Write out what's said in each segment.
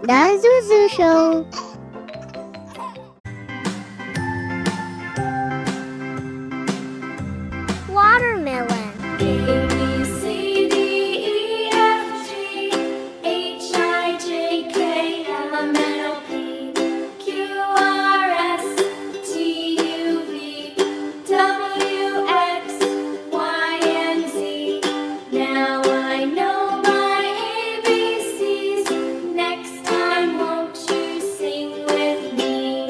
The Zuzu Show. Watermelon. A, B, C, D, E, F, G, H, I, J, K, L, M, N, O, P, Q, R, S, T, U, V, W, X, Y, and Z. Now I know my ABCs. Next time, won't you sing with me?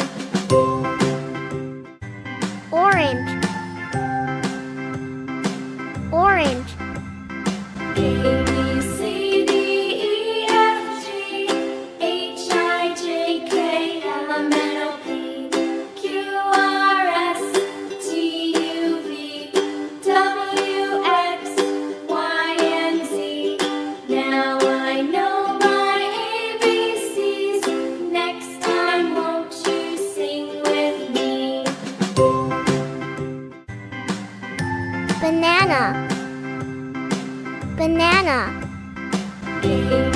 Orange. Orange. A, B, C, D, E, F, G, H, I, J, K, L, M, N, O, P, Q, R, S, T, U, V, W, X, Y, and Z. Now I know my ABCs. Next time, won't you sing with me? Banana. Banana. A,